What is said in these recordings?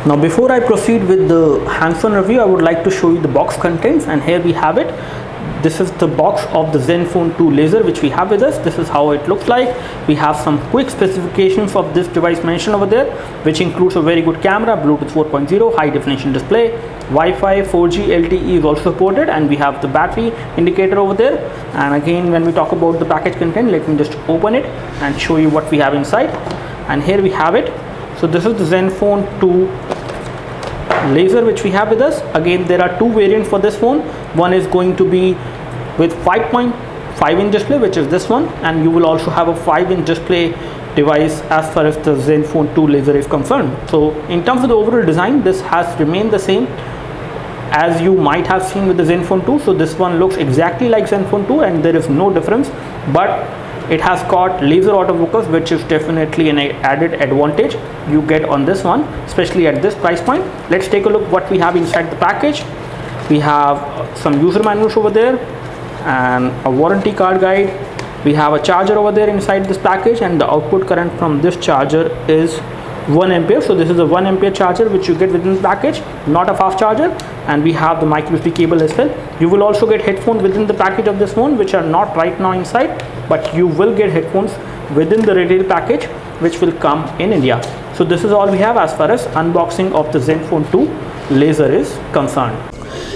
Now before I proceed with the hands-on review, I would like to show you the box contents, and here we have it. This is the box of the Zenfone 2 laser which we have with us. This is how it looks like. We have some quick specifications of this device mentioned over there, which includes a very good camera, Bluetooth 4.0, high definition display, Wi-Fi, 4G, LTE is also supported, and we have the battery indicator over there. And again, when we talk about the package content, let me just open it and show you what we have inside. And here we have it. So this is the Zenfone 2 laser which we have with us. Again, there are two variants for this phone. One is going to be with 5.5-inch display, which is this one, and you will also have a 5-inch display device as far as the Zenfone 2 laser is concerned. So in terms of the overall design, this has remained the same as you might have seen with the Zenfone 2. So this one looks exactly like Zenfone 2 and there is no difference, but it has got laser autofocus, which is definitely an added advantage you get on this one, especially at this price point. Let's take a look what we have inside the package. We have some user manuals over there and a warranty card guide. We have a charger over there inside this package, and the output current from this charger is 1 ampere. So this is a 1 ampere charger which you get within the package, not a fast charger. And we have the micro USB cable as well. You will also get headphones within the package of this phone, which are not right now inside, but you will get headphones within the retail package which will come in India. So this is all we have as far as unboxing of the Zenfone 2 laser is concerned.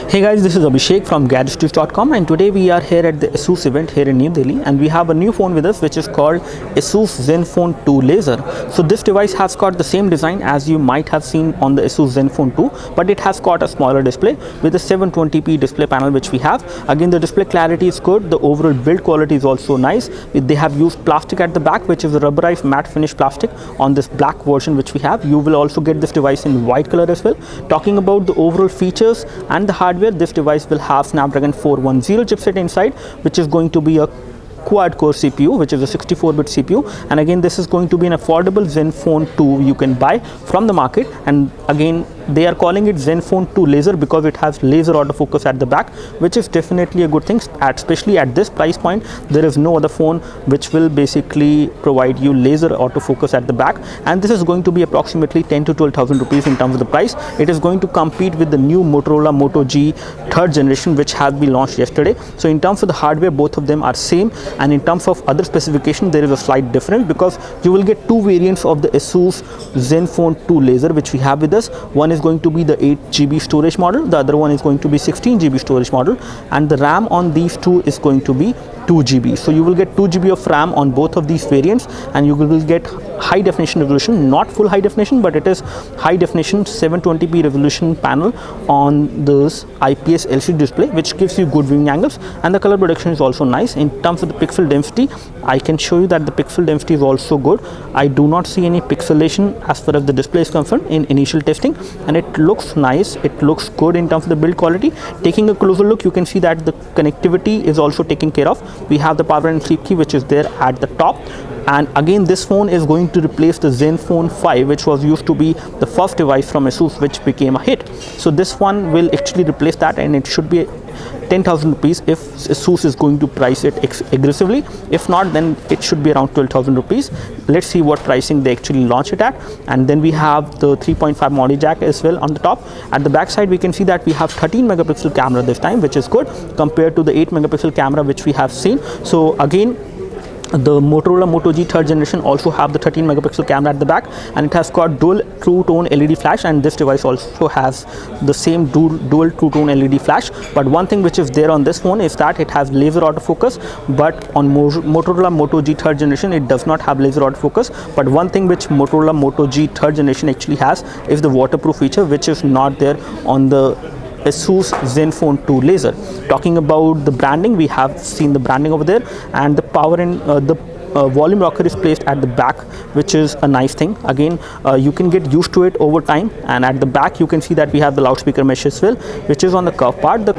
Hey guys, this is Abhishek from gadgets.com, and today we are here at the Asus event here in New Delhi, and we have a new phone with us which is called Asus Zenfone 2 laser. So this device has got the same design as you might have seen on the Asus Zenfone 2, but it has got a smaller display with a 720p display panel which we have. Again, the display clarity is good, the overall build quality is also nice. They have used plastic at the back, which is a rubberized matte finish plastic on this black version which we have. You will also get this device in white color as well. Talking about the overall features and the hardware, this device will have Snapdragon 410 chipset inside, which is going to be a quad-core CPU, which is a 64-bit CPU. And again, this is going to be an affordable Zenfone 2 you can buy from the market. And again, they are calling it Zenfone 2 laser because it has laser autofocus at the back, which is definitely a good thing, especially at this price point. There is no other phone which will basically provide you laser autofocus at the back, and this is going to be approximately 10 to 12,000 rupees in terms of the price. It is going to compete with the new Motorola Moto G 3rd generation, which has been launched yesterday. So in terms of the hardware, both of them are same, and in terms of other specification, there is a slight difference because you will get two variants of the Asus Zenfone 2 laser which we have with us. One is going to be the 8GB storage model, the other one is going to be 16GB storage model, and the RAM on these two is going to be 2GB. So you will get 2GB of RAM on both of these variants, and you will get high definition resolution, not full high definition, but it is high definition 720p resolution panel on this IPS LCD display, which gives you good viewing angles, and the color production is also nice. In terms of the pixel density, I can show you that the pixel density is also good. I do not see any pixelation as far as the display is concerned in initial testing, and it looks nice, it looks good in terms of the build quality. Taking a closer look, you can see that the connectivity is also taken care of. We have the power and sleep key which is there at the top, and again this phone is going to replace the Zenfone 5, which was used to be the first device from Asus which became a hit. So this one will actually replace that, and it should be 10,000 rupees if Asus is going to price it aggressively. If not, then it should be around 12,000 rupees. Let's see what pricing they actually launch it at. And then we have the 3.5 audio jack as well on the top. At the back side, we can see that we have 13 megapixel camera this time, which is good compared to the 8 megapixel camera which we have seen. So again, the Motorola Moto G 3rd generation also have the 13 megapixel camera at the back, and it has got dual true tone LED flash, and this device also has the same dual true tone LED flash. But one thing which is there on this phone is that it has laser autofocus, but on Motorola Moto G 3rd generation it does not have laser autofocus. But one thing which Motorola Moto G 3rd generation actually has is the waterproof feature, which is not there on the Asus Zenfone 2 laser. Talking about the branding, we have seen the branding over there, and the power and the volume rocker is placed at the back, which is a nice thing. Again, you can get used to it over time. And at the back you can see that we have the loudspeaker mesh as well, which is on the curved part. The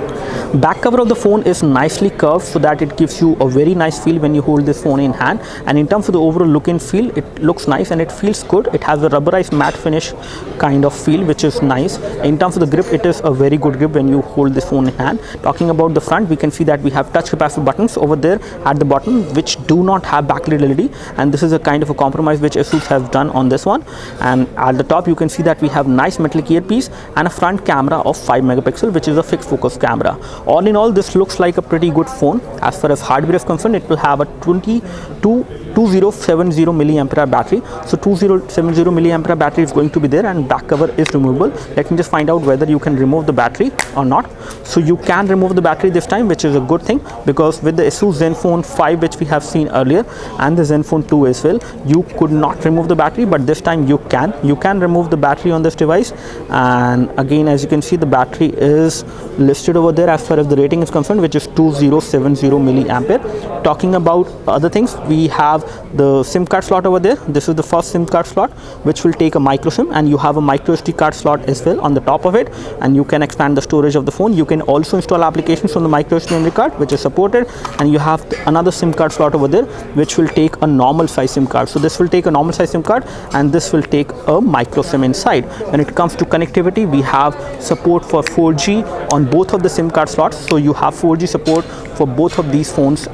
back cover of the phone is nicely curved so that it gives you a very nice feel when you hold this phone in hand. And in terms of the overall look and feel, it looks nice and it feels good. It has a rubberized matte finish kind of feel, which is nice. In terms of the grip, it is a very good grip when you hold this phone in hand. Talking about the front, we can see that we have touch capacitive buttons over there at the bottom, which do not have backlight backlit LED, and this is a kind of a compromise which Asus has done on this one. And at the top you can see that we have nice metallic earpiece and a front camera of 5 megapixel, which is a fixed focus camera. All in all, this looks like a pretty good phone. As far as hardware is concerned, it will have a 2070 milliampere battery. So 2070 milliampere battery is going to be there, and back cover is removable. Let me just find out whether you can remove the battery or not. So you can remove the battery this time, which is a good thing, because with the Asus Zenfone 5 which we have seen earlier and the Zenfone 2 as well, you could not remove the battery, but this time you can remove the battery on this device. And again, as you can see, the battery is listed over there as far as the rating is concerned, which is 2070 milliampere. Talking about other things, we have the SIM card slot over there. This is the first SIM card slot which will take a micro SIM, and you have a micro SD card slot as well on the top of it, and you can expand the storage of the phone. You can also install applications from the micro SD memory card, which is supported, and you have another SIM card slot over there which will take a normal size SIM card. So this will take a normal size SIM card, and this will take a micro SIM inside. When it comes to connectivity, we have support for 4G on both of the SIM card slots. So you have 4G support for both of these phones,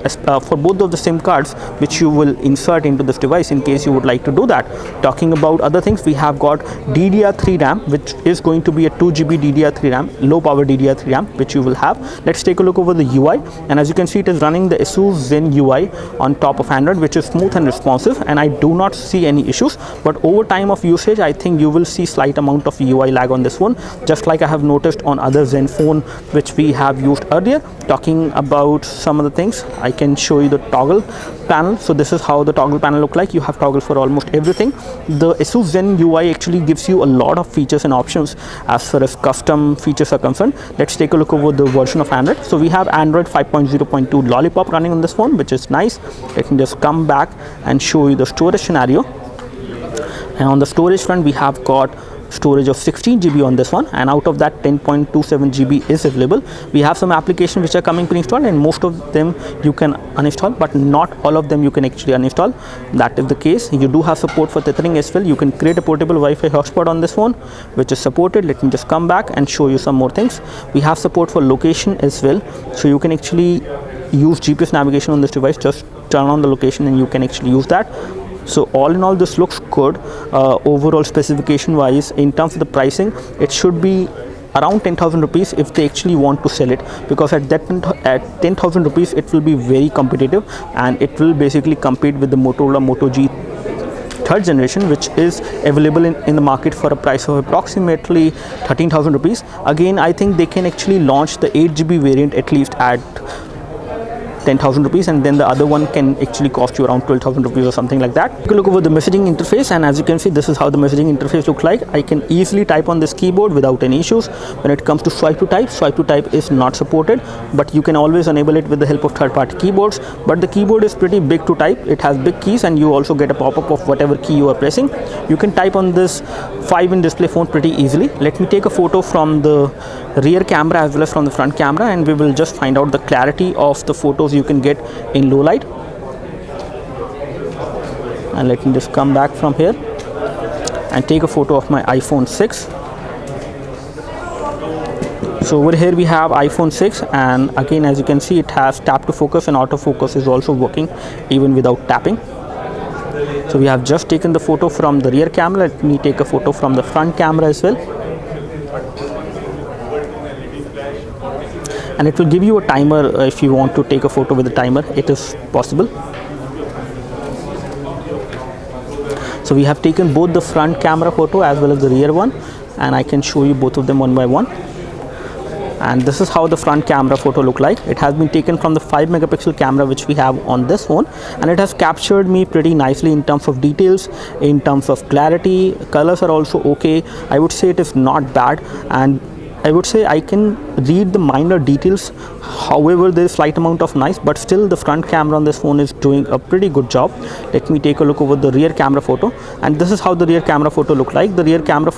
for both of the SIM cards which you will insert into this device in case you would like to do that. Talking about other things, we have got DDR3 RAM, which is going to be a 2GB DDR3 RAM, low power DDR3 RAM, which you will have. Let's take a look over the UI, and as you can see, it is running the Asus Zen UI on top of Android, which is smooth and responsive, and I do not see any issues. But over time of usage, I think you will see slight amount of UI lag on this one, just like I have noticed on other Zenfone which we have used earlier. Talking about some of the things, I can show you the toggle panel. So this is how the toggle panel look like. You have toggle for almost everything. The Asus Zen UI actually gives you a lot of features and options as far as custom features are concerned. Let's take a look over the version of Android. So we have Android 5.0.2 Lollipop running on this phone, which is nice. Let me just come back and show you the storage scenario. And on the storage front, we have got storage of 16 GB on this one, and out of that 10.27 GB is available. We have some applications which are coming pre-installed, and most of them you can uninstall, but not all of them you can actually uninstall. That is the case. You do have support for tethering as well. You can create a portable Wi-Fi hotspot on this phone, which is supported. Let me just come back and show you some more things. We have support for location as well, so you can actually use GPS navigation on this device. Just turn on the location and you can actually use that. So all in all, this looks good. Overall specification wise, in terms of the pricing, it should be around 10,000 rupees if they actually want to sell it, because at 10,000 rupees it will be very competitive, and it will basically compete with the Motorola Moto G 3rd generation, which is available in the market for a price of approximately 13,000 rupees. Again, I think they can actually launch the 8GB variant at least at 10,000 rupees, and then the other one can actually cost you around 12,000 rupees or something like that. Take a look over the messaging interface, and as you can see, this is how the messaging interface looks like. I can easily type on this keyboard without any issues. When it comes to swipe to type is not supported, but you can always enable it with the help of third-party keyboards. But the keyboard is pretty big to type. It has big keys, and you also get a pop-up of whatever key you are pressing. You can type on this 5-inch display phone pretty easily. Let me take a photo from the rear camera as well as from the front camera, and we will just find out the clarity of the photos you can get in low light. And let me just come back from here and take a photo of my iPhone 6. So over here we have iPhone 6, and again, as you can see, it has tap to focus, and autofocus is also working even without tapping. So we have just taken the photo from the rear camera. Let me take a photo from the front camera as well. And it will give you a timer if you want to take a photo with a timer. It is possible. So we have taken both the front camera photo as well as the rear one, and I can show you both of them one by one. And this is how the front camera photo look like. It has been taken from the 5 megapixel camera which we have on this phone, and it has captured me pretty nicely in terms of details, in terms of clarity. Colors are also okay. I would say it is not bad, and I would say I can read the minor details. However, there is slight amount of noise, but still the front camera on this phone is doing a pretty good job. Let me take a look over the rear camera photo, and this is how the rear camera photo look like. The rear camera